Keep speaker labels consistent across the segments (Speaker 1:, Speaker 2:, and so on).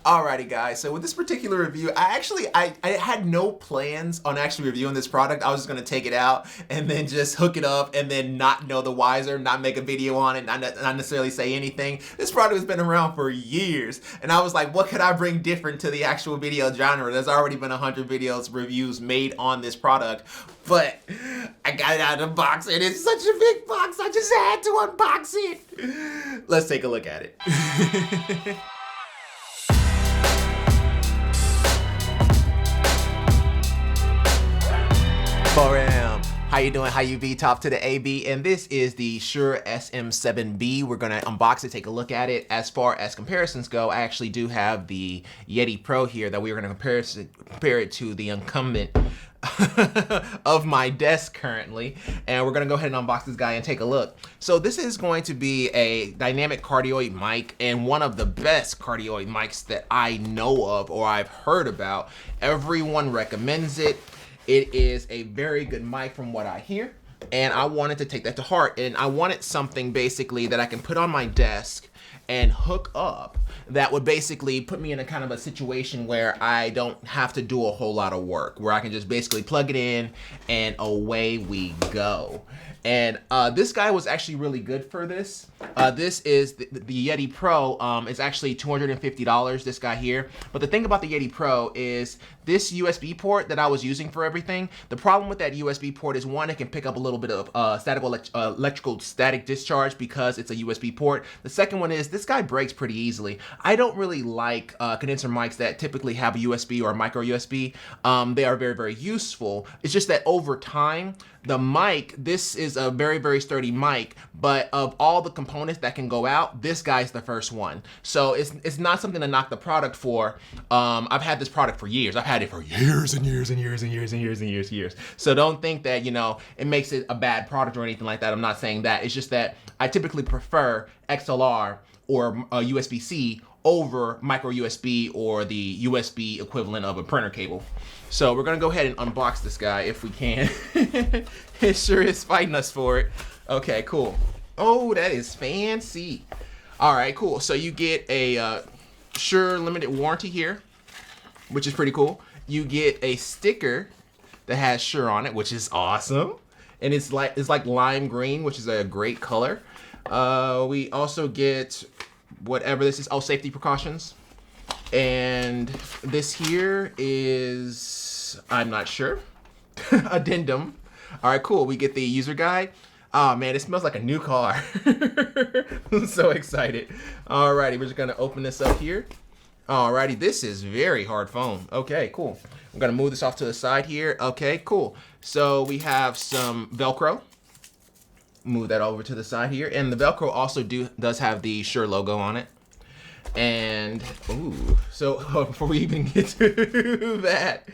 Speaker 1: Alrighty guys, so with this particular review, I had no plans on actually reviewing this product. I was just gonna take it out and then just hook it up and then not know the wiser, not make a video on it, not necessarily say anything. This product has been around for years, and I was like, what could I bring different to the actual video genre? There's already been 100 reviews made on this product, but I got it out of the box and it's such a big box, I just had to unbox it. Let's take a look at it. Boram. How you doing? How you be? Top to the AB, and this is the Shure SM7B. We're gonna unbox it, take a look at it. As far as comparisons go, I actually do have the Yeti Pro here that we're gonna compare it to the incumbent of my desk currently, and we're gonna go ahead and unbox this guy and take a look. So this is going to be a dynamic cardioid mic, and one of the best cardioid mics that I know of or I've heard about. Everyone recommends it. It is a very good mic from what I hear, and I wanted to take that to heart, and I wanted something basically that I can put on my desk and hook up that would basically put me in a kind of a situation where I don't have to do a whole lot of work, where I can just basically plug it in and away we go. And this guy was actually really good for this. This is the Yeti Pro. It's actually $250, this guy here. But the thing about the Yeti Pro is this USB port that I was using for everything. The problem with that USB port is, one, it can pick up a little bit of electrical static discharge because it's a USB port. The second one is this guy breaks pretty easily. I don't really like condenser mics that typically have a USB or a micro USB. They are very, very useful. It's just that over time, the mic, this is a very, very sturdy mic, but of all the components that can go out, this guy's the first one. So it's not something to knock the product for. I've had this product for years. I've had it for years and years and years and years and years and years. So don't think that, you know, it makes it a bad product or anything like that. I'm not saying that. It's just that I typically prefer XLR or USB-C over micro USB or the USB equivalent of a printer cable. So we're gonna go ahead and unbox this guy if we can. It sure is fighting us for it. Okay, cool. Oh, that is fancy. All right, cool. So you get a Shure limited warranty here, which is pretty cool. You get a sticker that has Shure on it, which is awesome. And it's like lime green, which is a great color. We also get whatever this is. Oh, safety precautions. And this here is, I'm not sure, addendum. All right, cool. We get the user guide. Oh man, it smells like a new car. I'm so excited. Alrighty, we're just gonna open this up here. Alrighty, this is very hard foam. Okay, cool. I'm gonna move this off to the side here. Okay, cool. So we have some Velcro. Move that over to the side here. And the Velcro also does have the Shure logo on it. And, ooh, so before we even get to that,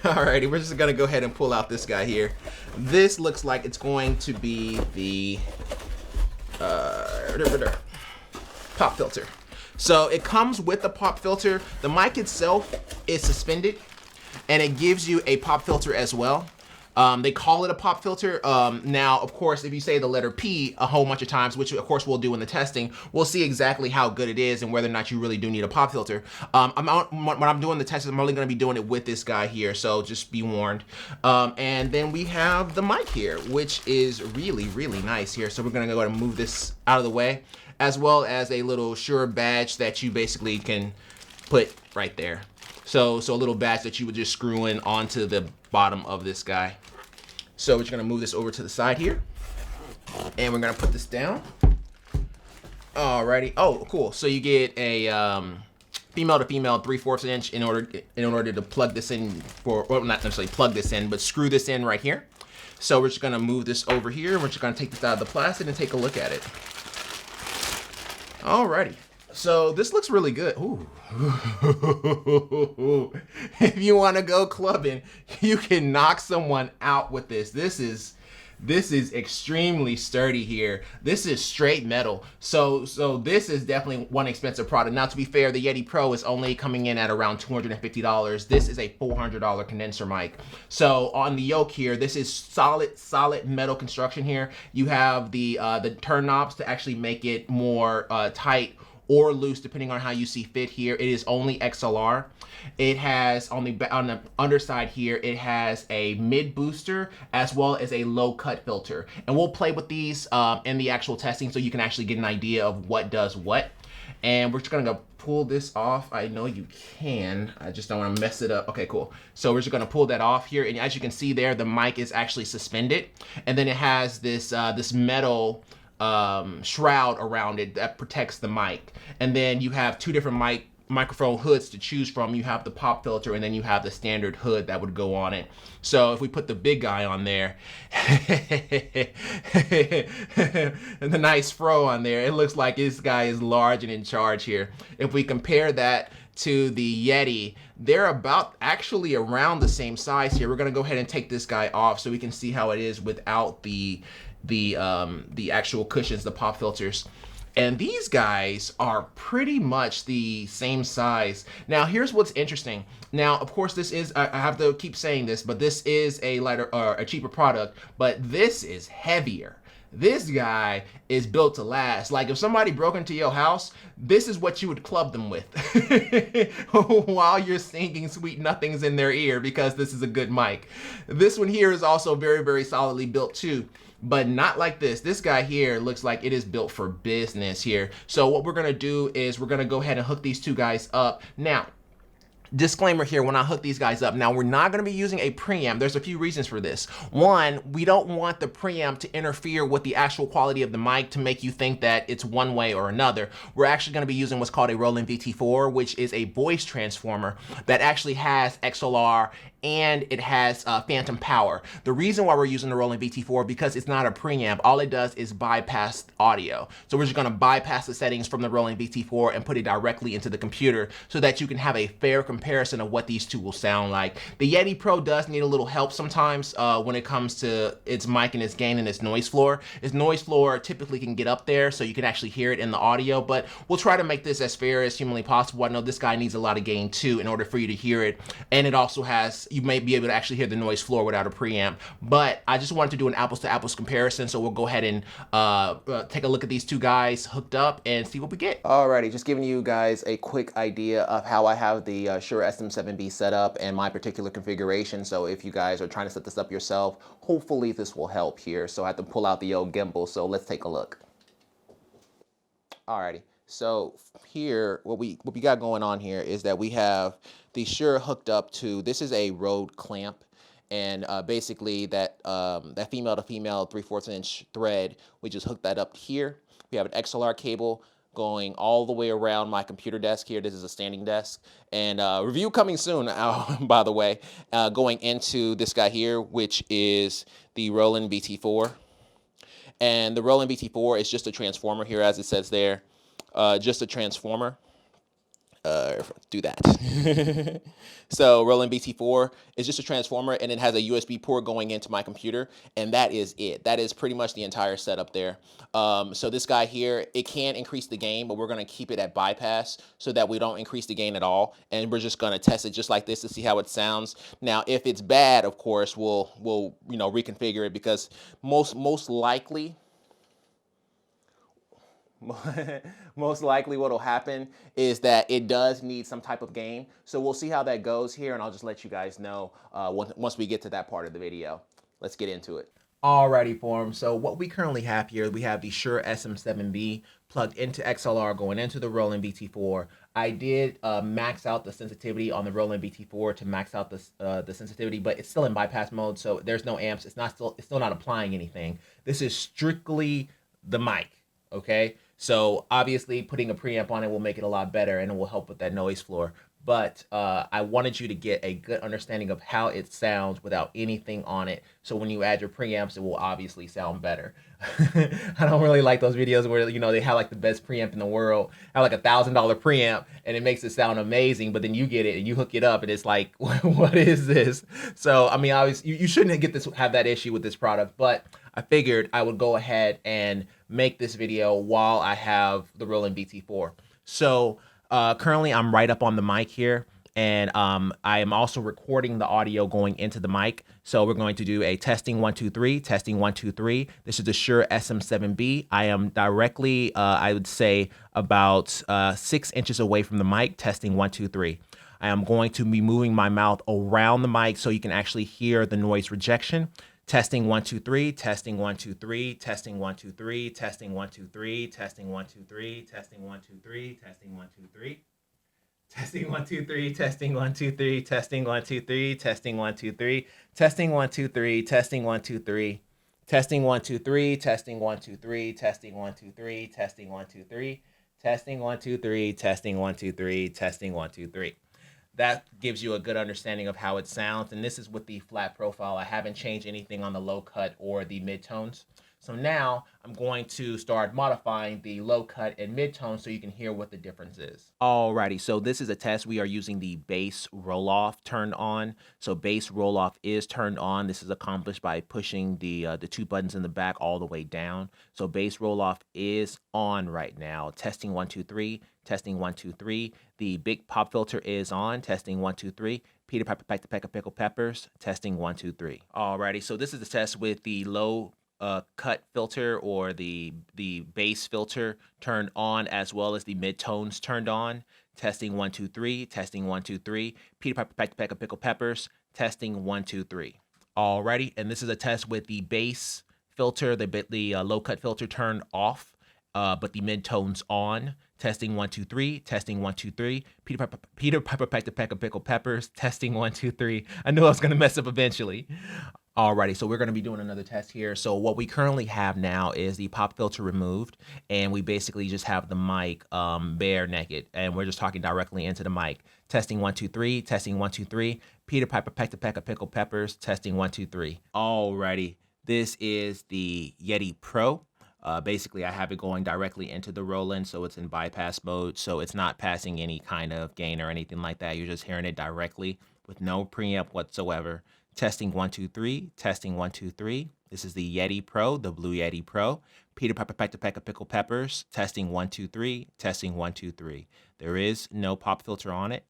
Speaker 1: alrighty, we're just gonna go ahead and pull out this guy here. This looks like it's going to be the pop filter. So it comes with the pop filter. The mic itself is suspended, and it gives you a pop filter as well. They call it a pop filter. Now, of course, if you say the letter P a whole bunch of times, which of course we'll do in the testing, we'll see exactly how good it is and whether or not you really do need a pop filter. When I'm doing the test, I'm only gonna be doing it with this guy here, so just be warned. And then we have the mic here, which is really, really nice here. So we're gonna go ahead and move this out of the way, as well as a little Shure badge that you basically can put right there. So a little badge that you would just screw in onto the bottom of this guy. So we're just gonna move this over to the side here, and we're gonna put this down. Alrighty. Oh, cool. So you get a female to female 3/4 inch in order to plug this in for, well, not necessarily plug this in, but screw this in right here. So we're just gonna move this over here. We're just gonna take this out of the plastic and take a look at it. Alrighty. So this looks really good. Ooh. If you want to go clubbing, you can knock someone out with this. This is extremely sturdy here. This is straight metal. So this is definitely one expensive product. Now, to be fair, the Yeti Pro is only coming in at around $250. This is a $400 condenser mic. So on the yoke here, this is solid metal construction here. You have the turn knobs to actually make it more tight or loose, depending on how you see fit here. It is only XLR. It has on the underside here, it has a mid booster as well as a low cut filter. And we'll play with these in the actual testing so you can actually get an idea of what does what. And we're just gonna go pull this off. I know you can, I just don't wanna mess it up. Okay, cool. So we're just gonna pull that off here. And as you can see there, the mic is actually suspended. And then it has this, this metal shroud around it that protects the mic. And then you have two different microphone hoods to choose from. You have the pop filter and then you have the standard hood that would go on it. So if we put the big guy on there and the nice fro on there, it looks like this guy is large and in charge here. If we compare that to the Yeti, they're about actually around the same size here. We're gonna go ahead and take this guy off so we can see how it is without the actual cushions, the pop filters. And these guys are pretty much the same size. Now, here's what's interesting. Now, of course, this is, I have to keep saying this, but this is a lighter or a cheaper product, but this is heavier. This guy is built to last. Like if somebody broke into your house, this is what you would club them with while you're singing sweet nothings in their ear, because this is a good mic. This one here is also very, very solidly built too, but not like this. This guy here looks like it is built for business here. So what we're gonna do is we're gonna go ahead and hook these two guys up. Now, disclaimer here, when I hook these guys up, now we're not going to be using a preamp. There's a few reasons for this. One, we don't want the preamp to interfere with the actual quality of the mic to make you think that it's one way or another. We're actually going to be using what's called a Roland VT4, which is a voice transformer that actually has XLR and it has phantom power. The reason why we're using the Roland VT4 because it's not a preamp. All it does is bypass audio. So we're just gonna bypass the settings from the Roland VT4 and put it directly into the computer so that you can have a fair comparison of what these two will sound like. The Yeti Pro does need a little help sometimes when it comes to its mic and its gain and its noise floor. Its noise floor typically can get up there so you can actually hear it in the audio, but we'll try to make this as fair as humanly possible. I know this guy needs a lot of gain too in order for you to hear it. And it also has, you may be able to actually hear the noise floor without a preamp, but I just wanted to do an apples to apples comparison. So we'll go ahead and take a look at these two guys hooked up and see what we get. Alrighty, just giving you guys a quick idea of how I have the Shure SM7B set up and my particular configuration. So if you guys are trying to set this up yourself, hopefully this will help here. So I have to pull out the old gimbal. So let's take a look. Alrighty. So here, what we got going on here is that we have the Shure hooked up to, this is a Rode clamp, and basically that that female to female 3/4 inch thread, we just hooked that up here. We have an XLR cable going all the way around my computer desk here. This is a standing desk, and review coming soon, by the way, going into this guy here, which is the Roland VT4. And the Roland VT4 is just a transformer here, as it says there. Just a transformer. Do that. So Roland VT4 is just a transformer, and it has a USB port going into my computer, and that is it. That is pretty much the entire setup there. So this guy here, it can increase the gain, but we're going to keep it at bypass so that we don't increase the gain at all, and we're just going to test it just like this to see how it sounds. Now, if it's bad, of course, we'll reconfigure it, because most likely what will happen is that it does need some type of gain. So we'll see how that goes here, and I'll just let you guys know once we get to that part of the video. Let's get into it. Alrighty, form. So what we currently have here, we have the Shure SM7B plugged into XLR going into the Roland VT4. I did max out the sensitivity on the Roland VT4 to max out the sensitivity, but it's still in bypass mode, so there's no amps. It's still not applying anything. This is strictly the mic. Okay, so obviously putting a preamp on it will make it a lot better, and it will help with that noise floor. But I wanted you to get a good understanding of how it sounds without anything on it. So when you add your preamps, it will obviously sound better. I don't really like those videos where, they have like the best preamp in the world, have like $1,000 preamp, and it makes it sound amazing, but then you get it and you hook it up and it's like, what is this? So, I mean, obviously you shouldn't have that issue with this product, but I figured I would go ahead and make this video while I have the Roland VT4. So currently I'm right up on the mic here. And I am also recording the audio going into the mic. So we're going to do a testing 1 2 3, testing 1 2 3. This is the Shure SM7B. I am directly, I would say, about 6 inches away from the mic, testing 1 2 3. I am going to be moving my mouth around the mic so you can actually hear the noise rejection. Testing 1 2 3, testing 1 2 3, testing 1 2 3, testing 1 2 3, testing 1 2 3, testing 1 2 3, testing 1 2 3. Testing 1 2 3, testing 1 2 3, testing 1 2 3, testing 1 2 3, testing 1 2 3, testing 1 2 3, testing 1 2 3, testing 1 2 3, testing 1 2 3, testing 1 2 3, testing 1 2 3, testing 1 2 3, testing 1 2 3. That gives you a good understanding of how it sounds. And this is with the flat profile. I haven't changed anything on the low cut or the midtones. So now I'm going to start modifying the low cut and midtone so you can hear what the difference is. Alrighty, so this is a test. We are using the bass roll off turned on. So bass roll off is turned on. This is accomplished by pushing the 2 buttons in the back all the way down. So bass roll off is on right now. Testing 1 2 3, testing 1 2 3. The big pop filter is on. Testing 1 2 3. Peter Piper Peck the Peck of Pickled Peppers. Testing 1 2 3. Alrighty, so this is the test with the low cut filter or the bass filter turned on, as well as the midtones turned on. Testing 1 2 3, testing 1 2 3. Peter Piper Peck the Peck of Pickled Peppers. Testing 1 2 3. Alrighty, and this is a test with the bass filter, the low cut filter turned off, but the midtones on. Testing 1 2 3, testing 1 2 3. Peter Piper Peck the Peck of Pickled Peppers. Testing 1 2 3. I knew I was gonna mess up eventually. Alrighty, so we're going to be doing another test here. So what we currently have now is the pop filter removed, and we basically just have the mic bare naked, and we're just talking directly into the mic. Testing 1 2 3, testing 1 2 3. Peter Piper Peck the Peck of Pickled Peppers. Testing 1 2 3. Alrighty, this is the Yeti Pro. Basically, I have it going directly into the Roland, so it's in bypass mode, so it's not passing any kind of gain or anything like that. You're just hearing it directly with no preamp whatsoever. Testing 1 2 3, testing 1 2 3. This is the Yeti Pro, the Blue Yeti Pro. Peter Piper Peck the Peck of Pickled Peppers. Testing 1 2 3, testing 1 2 3. There is no pop filter on it,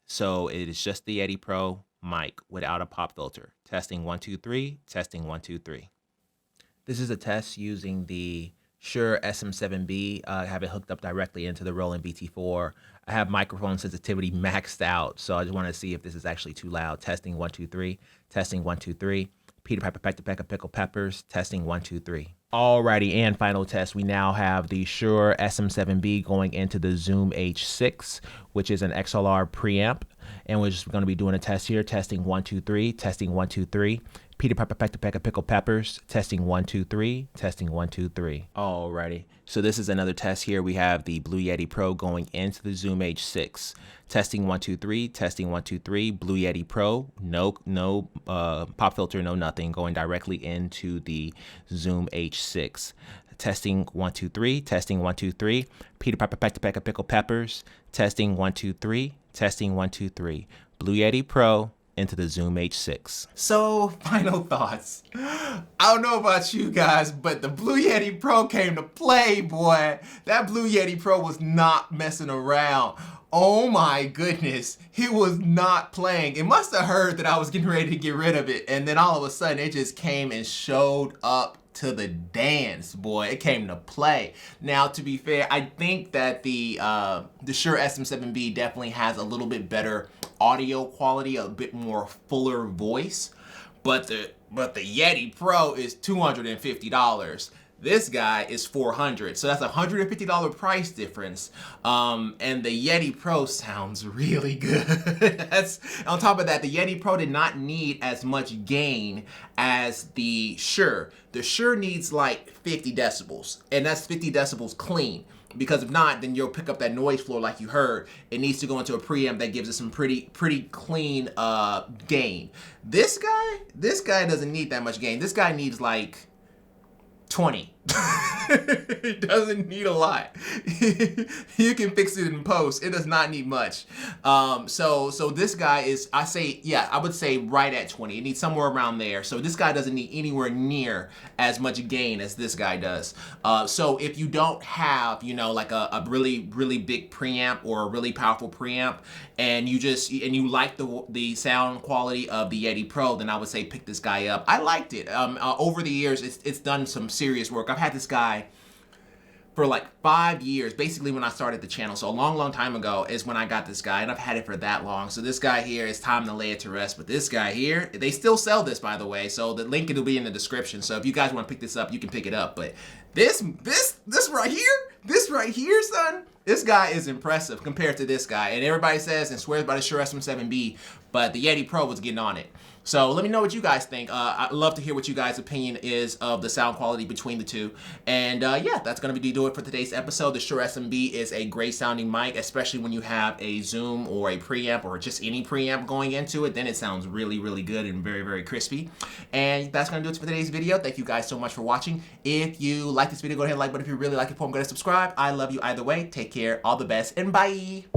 Speaker 1: so it is just the Yeti Pro mic without a pop filter. Testing 1 2 3, testing 1 2 3. This is a test using the Shure SM7B. I have it hooked up directly into the Roland VT4. I have microphone sensitivity maxed out, so I just want to see if this is actually too loud. Testing 1 2 3, testing 1 2 3. Peter Piper Peck the Peck of Pickled Peppers. Testing 1 2 3. Alrighty, and final test. We now have the Shure SM7B going into the Zoom H6, which is an XLR preamp, and we're just going to be doing a test here. Testing 1 2 3, testing 1 2 3. Peter Piper Peck the Peck of Pickled Peppers. Testing 1 2 3, testing 1 2 3. Alrighty, so this is another test here. We have the Blue Yeti Pro going into the Zoom H6. Testing 1 2 3, testing 1 2 3. Blue Yeti Pro, no pop filter, no nothing, going directly into the Zoom H6. Testing 1 2 3, testing 1 2 3. Peter Piper Peck the Peck of Pickled Peppers. Testing 1 2 3, testing 1 2 3. Blue Yeti Pro into the Zoom H6. So, final thoughts. I don't know about you guys, but the Blue Yeti Pro came to play, boy. That Blue Yeti Pro was not messing around. Oh my goodness, he was not playing. It must have heard that I was getting ready to get rid of it, and then all of a sudden it just came and showed up to the dance, boy. It came to play. Now, to be fair, I think that the Shure SM7B definitely has a little bit better audio quality, a bit more fuller voice, but the Yeti Pro is $250. This guy is $400, so that's a $150 price difference. And the Yeti Pro sounds really good. That's, on top of that, the Yeti Pro did not need as much gain as the Shure. The Shure needs like 50 decibels, and that's 50 decibels clean. Because if not, then you'll pick up that noise floor like you heard. It needs to go into a preamp that gives it some pretty clean gain. This guy doesn't need that much gain. This guy needs like 20. It doesn't need a lot. You can fix it in post. It does not need much. So this guy is, I would say right at 20. It needs somewhere around there. So this guy doesn't need anywhere near as much gain as this guy does. So if you don't have, like a really, really big preamp or a really powerful preamp, and you like the sound quality of the Yeti Pro, then I would say pick this guy up. I liked it. Over the years, it's done some serious work. I've had this guy for like 5 years, basically when I started the channel. So a long, long time ago is when I got this guy, and I've had it for that long. So this guy here, it's time to lay it to rest. But this guy here, they still sell this, by the way. So the link will be in the description. So if you guys want to pick this up, you can pick it up. But this right here, son, this guy is impressive compared to this guy. And everybody says and swears by the Shure SM7B, but the Yeti Pro was getting on it. So let me know what you guys think. I'd love to hear what you guys' opinion is of the sound quality between the two. And yeah, that's going to do it for today's episode. The Shure SM7B is a great sounding mic, especially when you have a Zoom or a preamp or just any preamp going into it. Then it sounds really, really good and very, very crispy. And that's going to do it for today's video. Thank you guys so much for watching. If you like this video, go ahead and like button. If you really like it, go ahead and subscribe. I love you either way. Take care. All the best and bye.